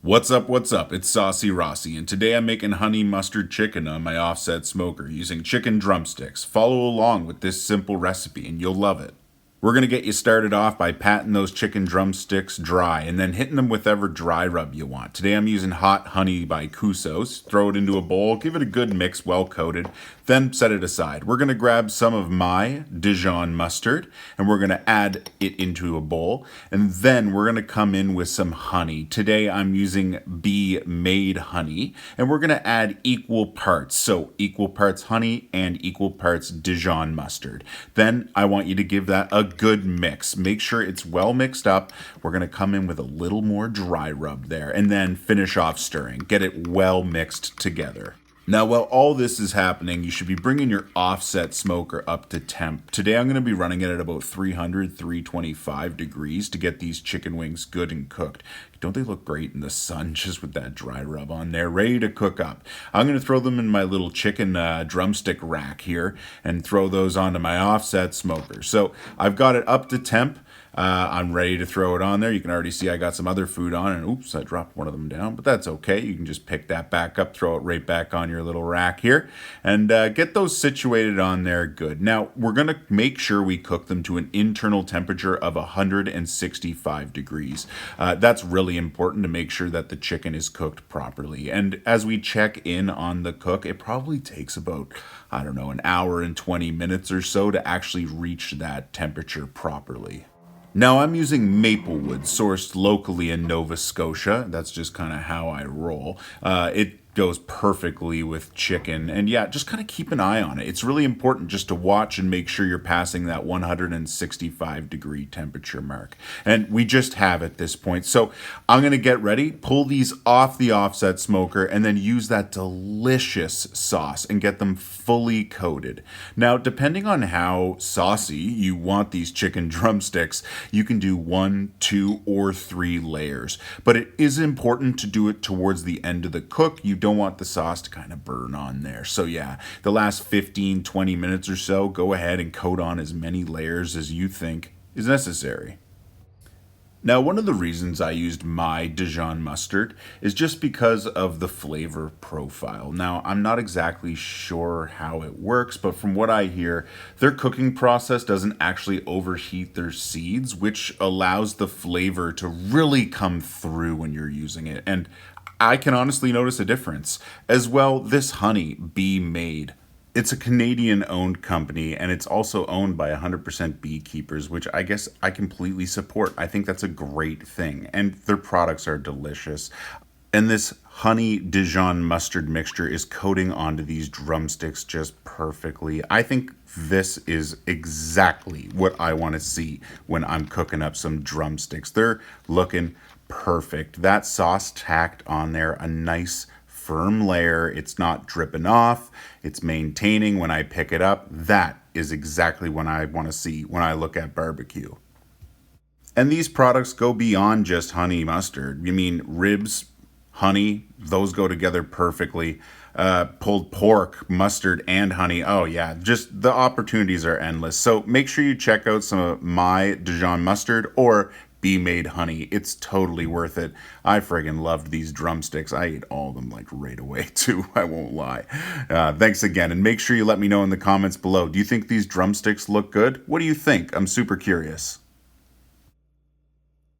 What's up, what's up? It's Saucy Rossi, and today I'm making honey mustard chicken on my offset smoker using chicken drumsticks. Follow along with this simple recipe and you'll love it. We're going to get you started off by patting those chicken drumsticks dry and then hitting them with whatever dry rub you want. Today I'm using Hot Honey by Kusos. Throw it into a bowl, give it a good mix, well coated, then set it aside. We're going to grab some of my Dijon mustard and we're going to add it into a bowl, and then we're going to come in with some honey. Today I'm using bee-made honey, and we're going to add equal parts. So equal parts honey and equal parts Dijon mustard. Then I want you to give that a good mix. Make sure it's well mixed up. We're going to come in with a little more dry rub there and then finish off stirring. Get it well mixed together. Now, while all this is happening, you should be bringing your offset smoker up to temp. Today I'm going to be running it at about 300, 325 degrees to get these chicken wings good and cooked. Don't they look great in the sun just with that dry rub on there, ready to cook up? I'm going to throw them in my little chicken drumstick rack here and throw those onto my offset smoker. So I've got it up to temp. I'm ready to throw it on there. You can already see I got some other food on, and oops, I dropped one of them down, but that's okay. You can just pick that back up, throw it right back on your little rack here, and get those situated on there good. Now, we're going to make sure we cook them to an internal temperature of 165 degrees. That's really important to make sure that the chicken is cooked properly. And as we check in on the cook, it probably takes about, I don't know, an hour and 20 minutes or so to actually reach that temperature properly. Now I'm using maple wood sourced locally in Nova Scotia. That's just kind of how I roll. It goes perfectly with chicken, and yeah, just kind of keep an eye on it. It's really important just to watch and make sure you're passing that 165 degree temperature mark, and we just have at this point. So I'm going to get ready, pull these off the offset smoker, and then use that delicious sauce and get them fully coated. Now, depending on how saucy you want these chicken drumsticks, you can do 1, 2, or 3 layers, but it is important to do it towards the end of the cook. You don't want the sauce to kind of burn on there. So yeah, the last 15, 20 minutes or so, go ahead and coat on as many layers as you think is necessary. Now, one of the reasons I used my Dijon mustard is just because of the flavor profile. Now, I'm not exactly sure how it works, but from what I hear, their cooking process doesn't actually overheat their seeds, which allows the flavor to really come through when you're using it. And I can honestly notice a difference. As well, this honey, Bee Made. It's a Canadian-owned company, and it's also owned by 100% beekeepers, which I guess I completely support. I think that's a great thing, and their products are delicious. And this honey Dijon mustard mixture is coating onto these drumsticks just perfectly. I think this is exactly what I want to see when I'm cooking up some drumsticks. They're looking perfect. That sauce tacked on there, a nice firm layer. It's not dripping off. It's maintaining when I pick it up. That is exactly what I want to see when I look at barbecue. And these products go beyond just honey mustard. You mean ribs, honey, those go together perfectly. Pulled pork, mustard, and honey. Oh yeah, just the opportunities are endless. So make sure you check out some of my Dijon mustard or Bee-Made honey. It's totally worth it. I friggin' loved these drumsticks. I ate all of them like right away too. I won't lie. Thanks again, and make sure you let me know in the comments below. Do you think these drumsticks look good? What do you think? I'm super curious.